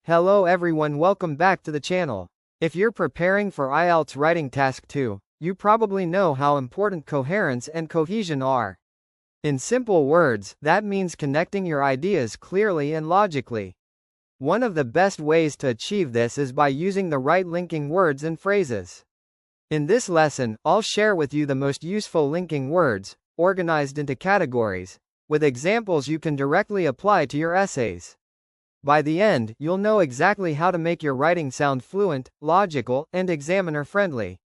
Hello everyone, welcome back to the channel. If you're preparing for IELTS Writing Task 2, you probably know how important coherence and cohesion are. In simple words, that means connecting your ideas clearly and logically. One of the best ways to achieve this is by using the right linking words and phrases. In this lesson, I'll share with you the most useful linking words, organized into categories, with examples you can directly apply to your essays. By the end, you'll know exactly how to make your writing sound fluent, logical, and examiner-friendly.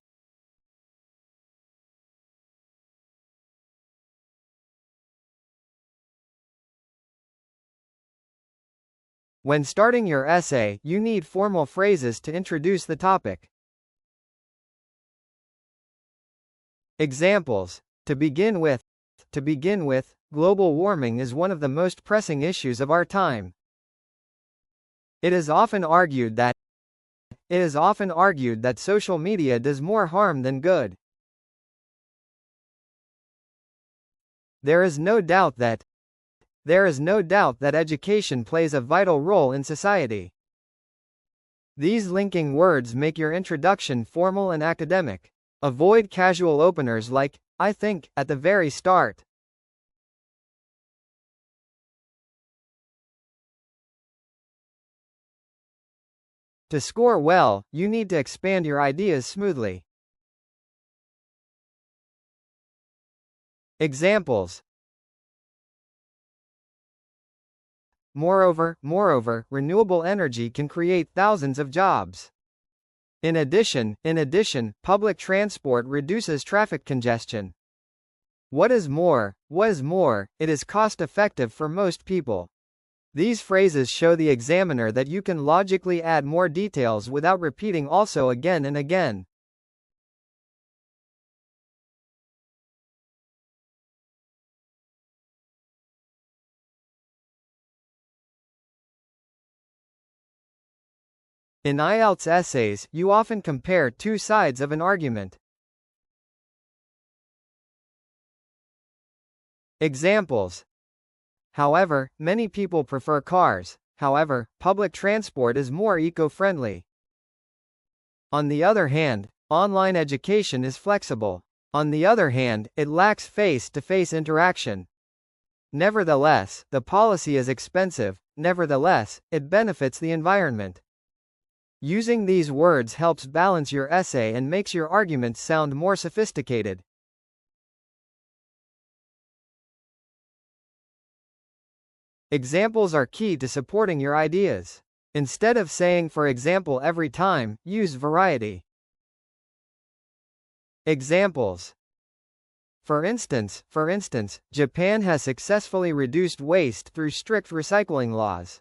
When starting your essay, you need formal phrases to introduce the topic. Examples. To begin with, global warming is one of the most pressing issues of our time. It is often argued that social media does more harm than good. There is no doubt that education plays a vital role in society. These linking words make your introduction formal and academic. Avoid casual openers like, "I think," at the very start. To score well, you need to expand your ideas smoothly. Examples. Moreover, renewable energy can create thousands of jobs. In addition, public transport reduces traffic congestion. What is more, it is cost-effective for most people. These phrases show the examiner that you can logically add more details without repeating also again and again. In IELTS essays, you often compare two sides of an argument. Examples. However, many people prefer cars. However, public transport is more eco-friendly. On the other hand, online education is flexible. On the other hand, it lacks face-to-face interaction. Nevertheless, the policy is expensive. Nevertheless, it benefits the environment. Using these words helps balance your essay and makes your arguments sound more sophisticated. Examples are key to supporting your ideas. Instead of saying "for example" every time, use variety. Examples. For instance, Japan has successfully reduced waste through strict recycling laws.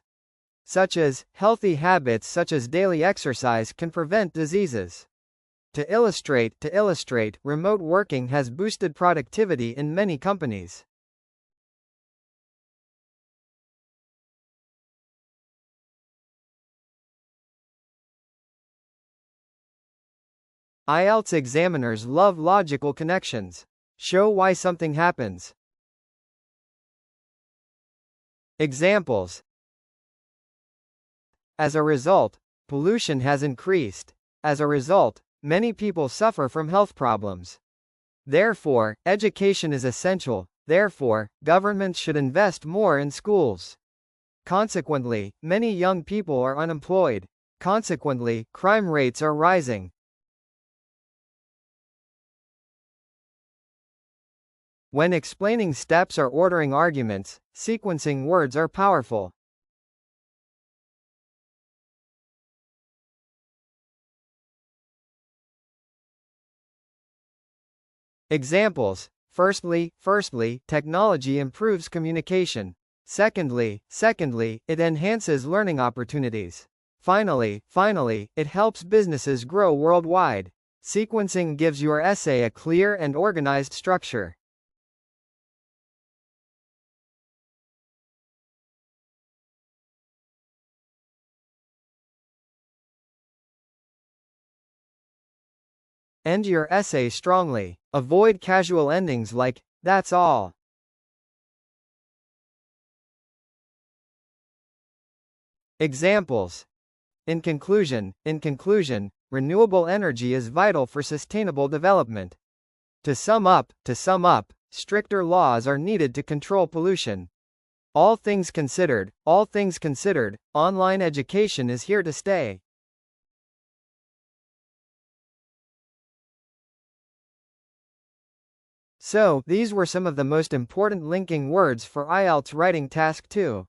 Such as, healthy habits such as daily exercise can prevent diseases. To illustrate, remote working has boosted productivity in many companies. IELTS examiners love logical connections. Show why something happens. Examples. As a result, pollution has increased. As a result, many people suffer from health problems. Therefore, education is essential. Therefore, governments should invest more in schools. Consequently, many young people are unemployed. Consequently, crime rates are rising. When explaining steps or ordering arguments, sequencing words are powerful. Examples. Firstly, technology improves communication. Secondly, it enhances learning opportunities. Finally, it helps businesses grow worldwide. Sequencing gives your essay a clear and organized structure. End your essay strongly. Avoid casual endings like, "That's all." Examples. In conclusion, renewable energy is vital for sustainable development. To sum up, stricter laws are needed to control pollution. All things considered, online education is here to stay. So, these were some of the most important linking words for IELTS Writing Task 2.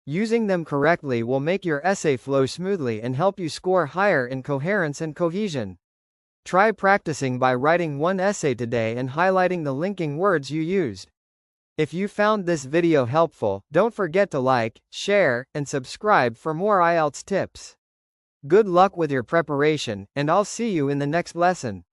Using them correctly will make your essay flow smoothly and help you score higher in coherence and cohesion. Try practicing by writing one essay today and highlighting the linking words you used. If you found this video helpful, don't forget to like, share, and subscribe for more IELTS tips. Good luck with your preparation, and I'll see you in the next lesson.